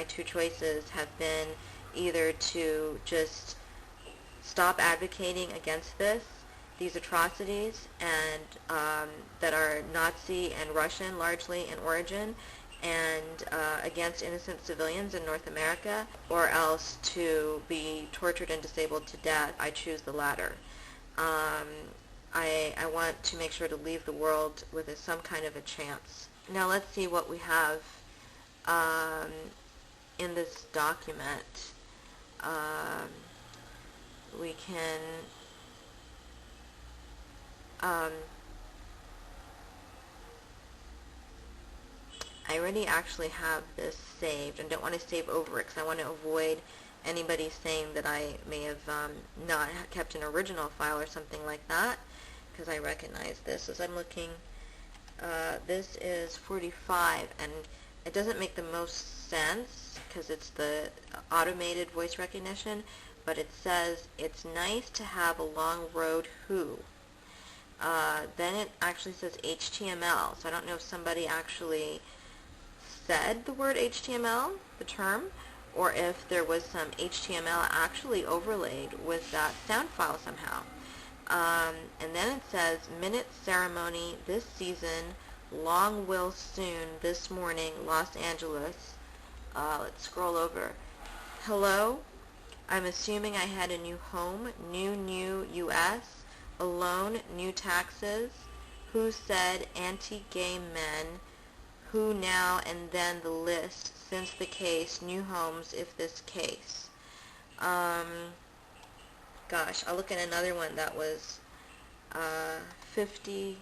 my two choices have been either to just stop advocating against these atrocities, and that are Nazi and Russian largely in origin, and against innocent civilians in North America, or else to be tortured and disabled to death. I choose the latter. I want to make sure to leave the world with some kind of a chance. Now let's see what we have in this document. We can I already actually have this saved and don't want to save over it because I want to avoid anybody saying that I may have not kept an original file or something like that, because I recognize this as I'm looking. This is 45, and it doesn't make the most sense because it's the automated voice recognition, but it says it's nice to have a long road who. Then it actually says HTML, so I don't know if somebody actually said the word HTML, the term, or if there was some HTML actually overlaid with that sound file somehow. And then it says, minute ceremony this season, long will soon, this morning, Los Angeles. Let's scroll over. Hello, I'm assuming I had a new home, new U.S., alone, new taxes, who said anti-gay men, who now and then the list, since the case, new homes if this case. Gosh, I'll look at another one that was 51.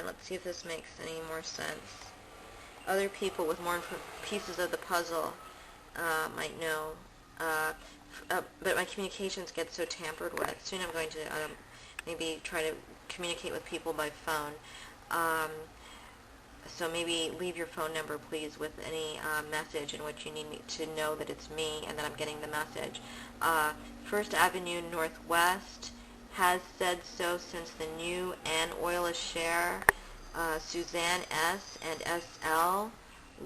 Let's see if this makes any more sense. Other people with more pieces of the puzzle might know. But my communications get so tampered with. Soon I'm going to maybe try to communicate with people by phone. So maybe leave your phone number, please, with any message in which you need me to know that it's me and that I'm getting the message. First Avenue Northwest has said so since the new Ann Oil a share. Suzanne S. and SL.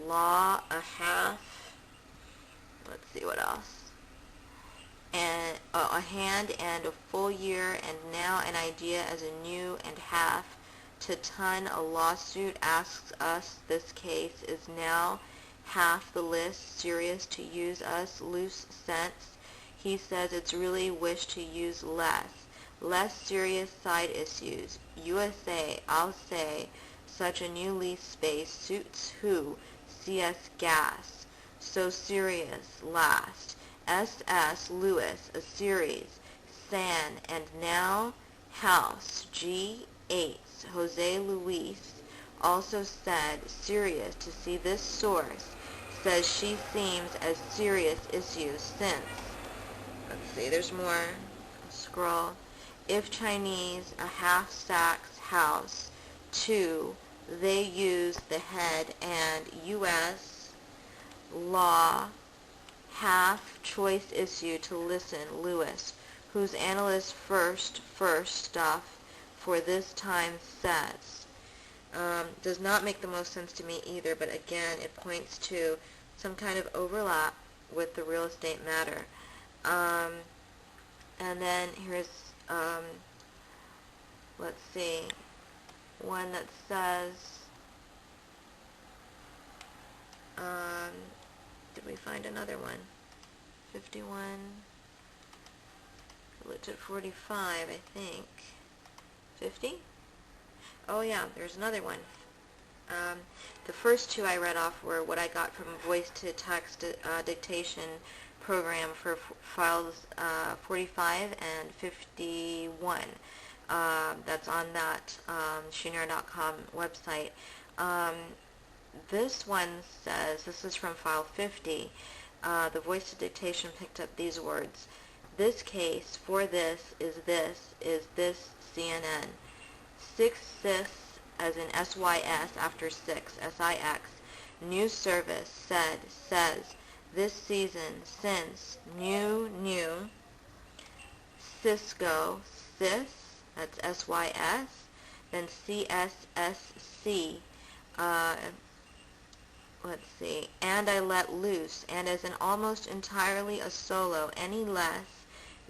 Law a half. Let's see what else. And a hand and a full year, and now an idea as a new and half. To ton a lawsuit asks us this case is now half the list serious to use us loose sense. He says it's really wish to use less serious side issues. USA, I'll say, such a new lease space suits who? CS Gas. So serious, last. SS Lewis, a series. San, and now House, G8. Jose Luis also said serious to see this source. Says she seems as serious issues since. Let's see, there's more. Scroll. If Chinese, a half sacks house. 2. They use the head and U.S. law half choice issue to listen. Lewis, whose analyst first stuff for this time says. Does not make the most sense to me either, but again, it points to some kind of overlap with the real estate matter. And then here's, let's see, one that says, did we find another one? 51, I looked at 45, I think. 50? Oh yeah, there's another one. The first two I read off were what I got from a voice-to-text dictation program for files 45 and 51. That's on that Shinera.com website. This one says, this is from file 50, the voice-to-dictation picked up these words. This case, for this, is this CNN. 6 cis, as in SYS after 6, SIX. News service says, this season, since, new, Cisco, cis, that's SYS, then CSSC, let's see, and I let loose, and as an almost entirely a solo, any less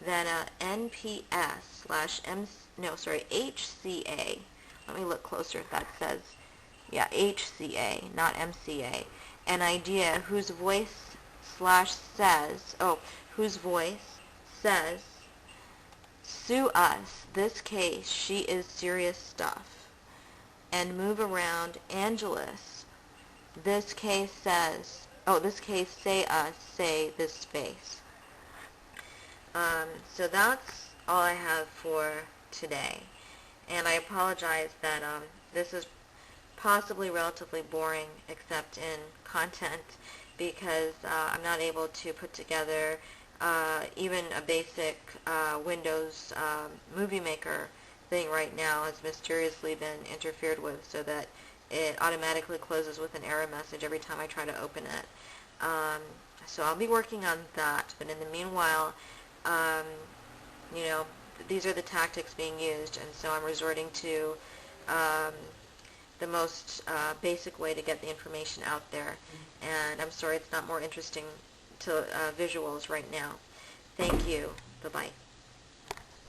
than a NPS slash HCA. Let me look closer if that says, yeah, HCA, not MCA. An idea whose voice says, sue us, this case, she is serious stuff. And move around, Angelus, this case says, say us, say this space. So that's all I have for today. And I apologize that this is possibly relatively boring, except in content, because I'm not able to put together even a basic Windows Movie Maker thing right now. Has mysteriously been interfered with so that it automatically closes with an error message every time I try to open it. So I'll be working on that, but in the meanwhile, you know, these are the tactics being used, and so I'm resorting to the most basic way to get the information out there. And I'm sorry it's not more interesting to visuals right now. Thank you. Bye-bye.